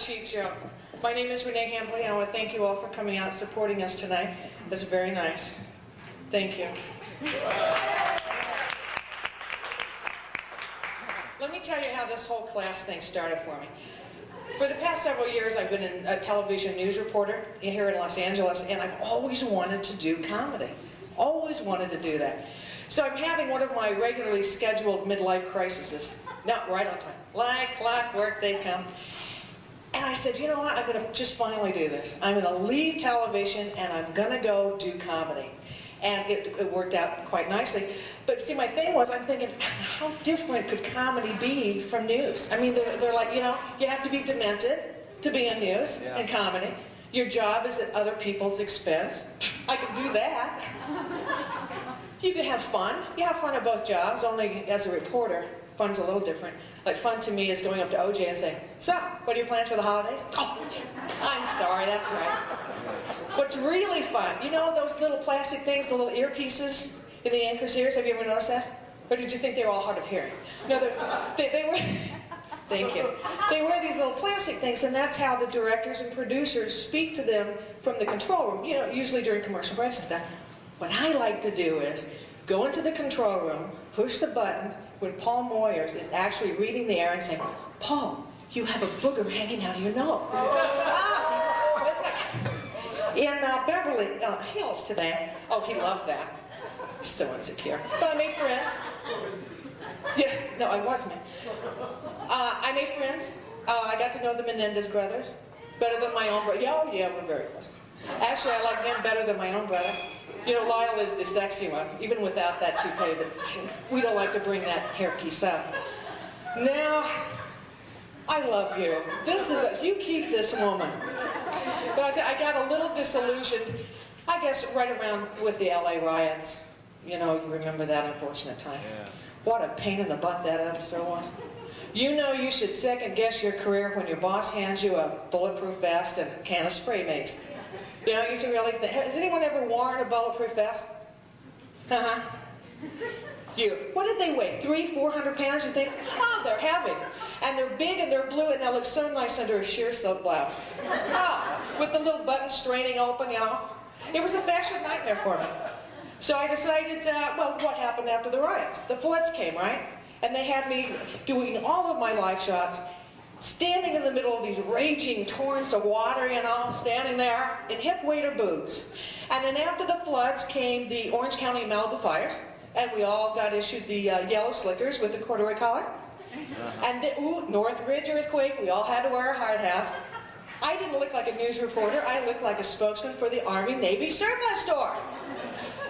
cheap joke. My name is Renee Hambley, and I want to thank you all for coming out and supporting us tonight. That's very nice. Thank you. Let me tell you how this whole class thing started for me. For the past several years, I've been a television news reporter here in Los Angeles, and I've always wanted to do comedy. Always wanted to do that. So I'm having one of my regularly scheduled midlife crises. Not right on time. Like clockwork, they come. And I said, you know what, I'm going to just finally do this. I'm going to leave television and I'm going to go do comedy. And it worked out quite nicely. But see, my thing was, I'm thinking, how different could comedy be from news? I mean, they're like, you know, you have to be demented to be in news and comedy. Your job is at other people's expense. I could do that. You could have fun. You have fun at both jobs, only as a reporter, fun's a little different. Like, fun to me is going up to OJ and saying, so, what are your plans for the holidays? Oh, I'm sorry, that's right. What's really fun, you know those little plastic things, the little earpieces in the anchor's ears? Have you ever noticed that? Or did you think they were all hard of hearing? No, they were, thank you. They wear these little plastic things, and that's how the directors and producers speak to them from the control room, you know, usually during commercial breaks and stuff. What I like to do is go into the control room, push the button when Paul Moyers is actually reading the air and saying, Paul, you have a booger hanging out of your nose. In Beverly Hills today, oh, he loved that. He's so insecure. But I made friends. Yeah, no, I wasn't. I made friends. I got to know the Menendez brothers better than my own brother. Oh, yeah, we're very close. Actually, I like them better than my own brother. You know, Lyle is the sexy one, even without that toupee, but we don't like to bring that hairpiece up. Now, I love you. You keep this woman. But I got a little disillusioned, I guess, right around with the LA riots. You know, you remember that unfortunate time. Yeah. What a pain in the butt that episode was. You know you should second guess your career when your boss hands you a bulletproof vest and a can of spray mace. You know, you should really think, has anyone ever worn a bulletproof vest? Uh-huh. You. What did they weigh? 300-400 pounds, you think? Oh, they're heavy. And they're big and they're blue and they'll look so nice under a sheer silk blouse. Oh, with the little buttons straining open, you know. It was a fashion nightmare for me. So I decided, well, what happened after the riots? The floods came, right? And they had me doing all of my live shots, standing in the middle of these raging torrents of water, you know, standing there in hip-waiter boots. And then after the floods came the Orange County Malibu fires, and we all got issued the yellow slickers with the corduroy collar. And the Northridge earthquake, we all had to wear our hard hats. I didn't look like a news reporter, I looked like a spokesman for the Army-Navy surplus store.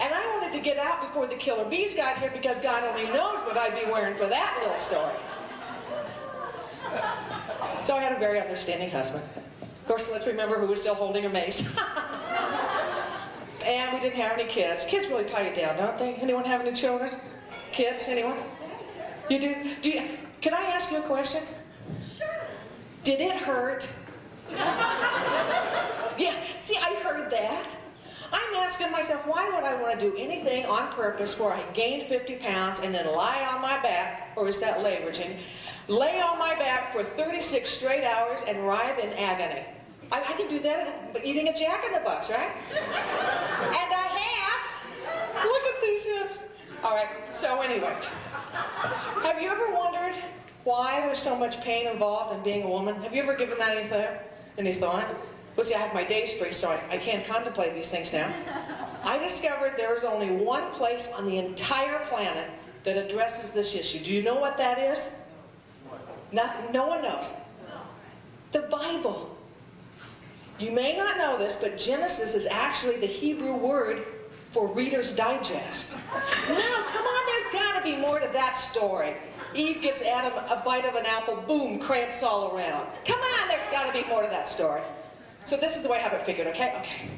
And I wanted to get out before the killer bees got here because God only knows what I'd be wearing for that little story. So I had a very understanding husband. Of course, let's remember who was still holding a mace. And we didn't have any kids. Kids really tie you down, don't they? Anyone have any children? Kids? Anyone? You do? Can I ask you a question? Sure. Did it hurt? Yeah, see, I heard that. I'm asking myself, why would I want to do anything on purpose where I gained 50 pounds and then lie on my back, or is that leveraging? Lay on my back for 36 straight hours and writhe in agony. I can do that eating a Jack in the Box, right? And I have. Look at these hips. All right, so anyway. Have you ever wondered why there's so much pain involved in being a woman? Have you ever given that any thought? Well, see, I have my days free, so I can't contemplate these things now. I discovered there is only one place on the entire planet that addresses this issue. Do you know what that is? Nothing, no one knows. The Bible. You may not know this, but Genesis is actually the Hebrew word for Reader's Digest. No, come on, there's got to be more to that story. Eve gives Adam a bite of an apple, boom, cramps all around. Come on, there's got to be more to that story. So this is the way I have it figured, okay? Okay.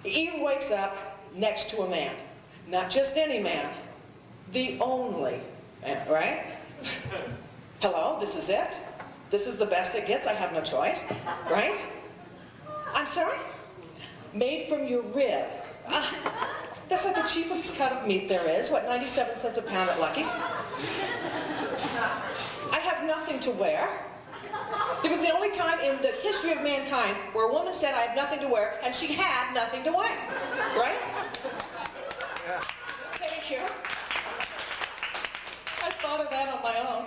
Eve wakes up next to a man. Not just any man. The only man, right? Hello, this is it? This is the best it gets? I have no choice, right? I'm sorry? Made from your rib. That's like the cheapest cut of meat there is. What, 97 cents a pound at Lucky's? I have nothing to wear. It was the only time in the history of mankind where a woman said, I have nothing to wear, and she had nothing to wear. Right? Yeah. Thank you. I thought of that on my own.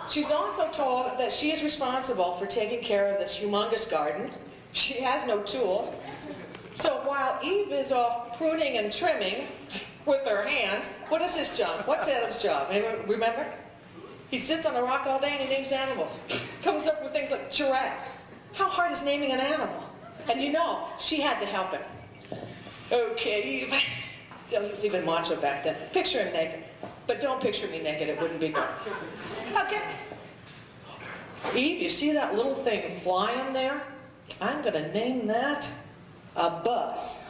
She's also told that she is responsible for taking care of this humongous garden. She has no tools. So while Eve is off pruning and trimming with her hands, what is his job? What's Adam's job? Anyone remember? He sits on the rock all day and he names animals. Comes up with things like giraffe. How hard is naming an animal? And you know, she had to help him. Okay, Eve. He was even macho back then. Picture him naked. But don't picture me naked, it wouldn't be good. Okay. Eve, you see that little thing flying there? I'm gonna name that a bus.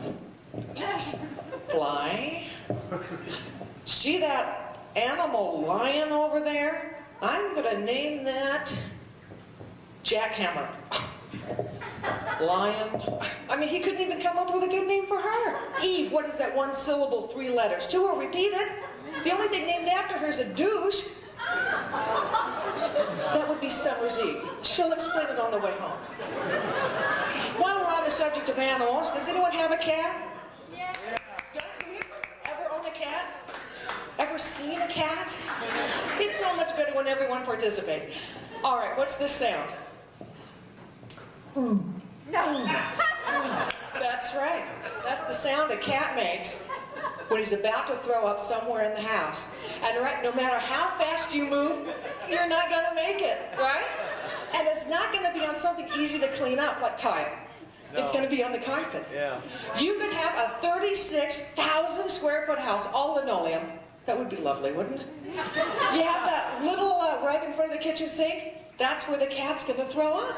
Yes. Fly. See that animal lion over there? I'm gonna name that Jackhammer. Lion. I mean, he couldn't even come up with a good name for her. Eve, what is that one syllable, 3 letters? 2 are repeated. The only thing named after her is a douche. That would be Summer's Eve. She'll explain it on the way home. While we're on the subject of animals, does anyone have a cat? Yeah. Ever own a cat? Ever seen a cat? It's so much better when everyone participates. All right, what's this sound? No. That's right. That's the sound a cat makes when he's about to throw up somewhere in the house. And right, no matter how fast you move, you're not going to make it, right? And it's not going to be on something easy to clean up like tile. No. It's going to be on the carpet. Yeah. You could have a 36,000 square foot house, all linoleum. That would be lovely, wouldn't it? You have that little rug in front of the kitchen sink. That's where the cat's going to throw up.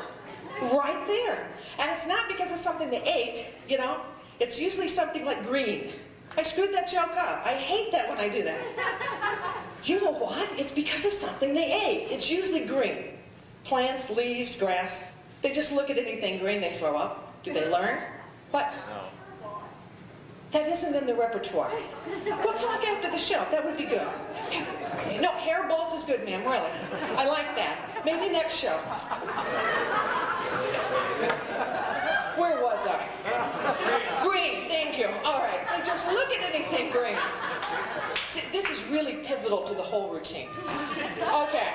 Right there. And it's not because of something they ate, you know. It's usually something like green. I screwed that joke up. I hate that when I do that. You know what? It's because of something they ate. It's usually green. Plants, leaves, grass. They just look at anything green, they throw up. Do they learn? What? No. That isn't in the repertoire. We'll talk after the show. That would be good. No, hairballs is good, ma'am, really. I like that. Maybe next show. Where was I? Green, thank you. All right, and just look at anything green. See, this is really pivotal to the whole routine. Okay.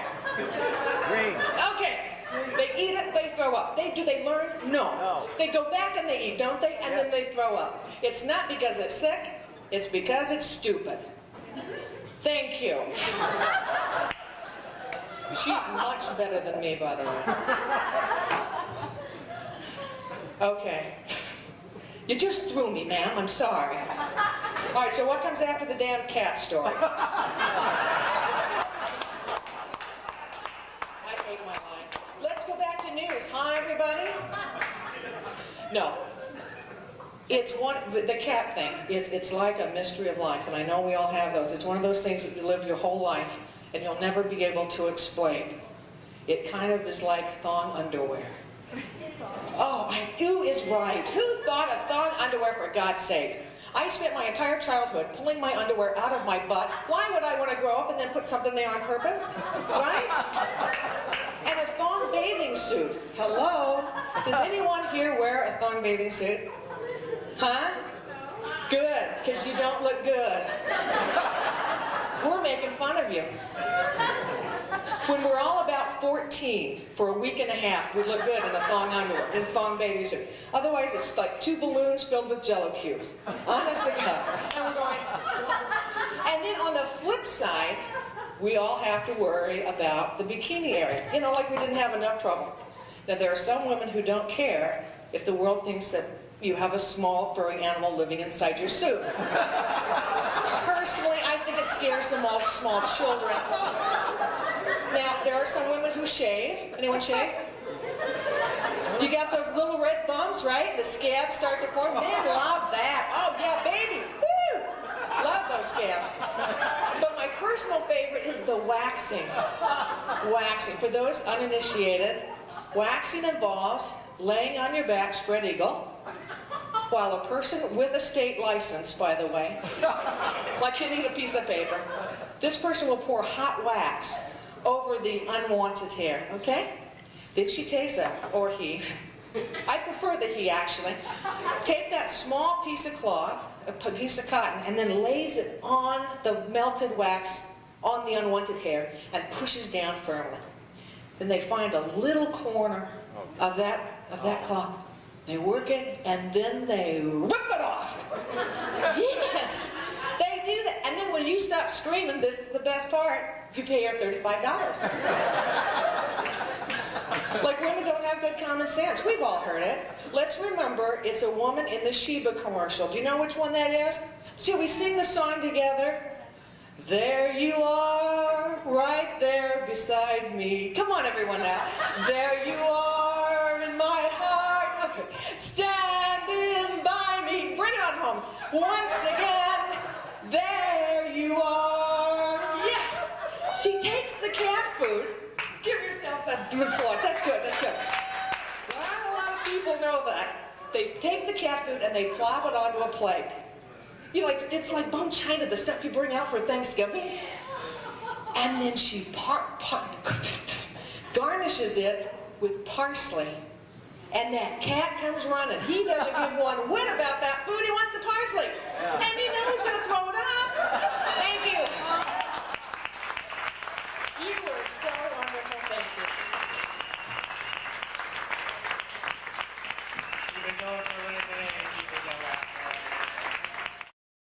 Green. Okay. They eat it, they throw up. Do they learn? No. They go back and they eat, don't they? And then they throw up. It's not because it's sick, it's because it's stupid. Thank you. She's much better than me, by the way. Okay. You just threw me, ma'am. I'm sorry. All right, so what comes after the damn cat story? I hate my life. Let's go back to news. Hi, everybody. No. It's the cat thing. It's like a mystery of life, and I know we all have those. It's one of those things that you live your whole life, and you'll never be able to explain. It kind of is like thong underwear. Oh, who is right? Who thought of thong underwear, for God's sake? I spent my entire childhood pulling my underwear out of my butt. Why would I want to grow up and then put something there on purpose? Right? And a thong bathing suit. Hello? Does anyone here wear a thong bathing suit? Huh? Good, because you don't look good. We're making fun of you. When we're all about 14, for a week and a half, we look good in a thong underwear, in thong bathing suit. Otherwise, it's like 2 balloons filled with Jello cubes. Honest to God. And we're going. And then on the flip side, we all have to worry about the bikini area. You know, like we didn't have enough trouble. Now, there are some women who don't care if the world thinks that you have a small furry animal living inside your suit. Personally, I think it scares the small children. Now, there are some women who shave. Anyone shave? You got those little red bumps, right? The scabs start to form. Men love that. Oh, yeah, baby. Woo! Love those scabs. But my personal favorite is the waxing. Waxing. For those uninitiated, waxing involves laying on your back, spread eagle, while a person with a state license, by the way, like you need a piece of paper, this person will pour hot wax over the unwanted hair, okay? Then she takes or he, I prefer the he actually, take that small piece of cloth, a piece of cotton, and then lays it on the melted wax on the unwanted hair and pushes down firmly. Then they find a little corner of that cloth. They work it, and then they rip it off. Yes, they do that. And then when you stop screaming, this is the best part, you pay her $35. Like women don't have good common sense. We've all heard it. Let's remember, it's a woman in the Sheba commercial. Do you know which one that is? Shall we sing the song together? There you are, right there beside me. Come on, everyone now. There you are in my heart. Okay. Standing by me. Bring it on home. Once again, there you are. Yes. She takes the cat food. Give yourself that applause. That's good, that's good. Not a lot of people know that. They take the cat food and they plop it onto a plate. You know, it's like bone china, the stuff you bring out for Thanksgiving. And then she garnishes it with parsley. And that cat comes running. He doesn't give one whit about that food. He wants the parsley. And you know he's going to throw it up. Thank you. You were so wonderful. Thank you.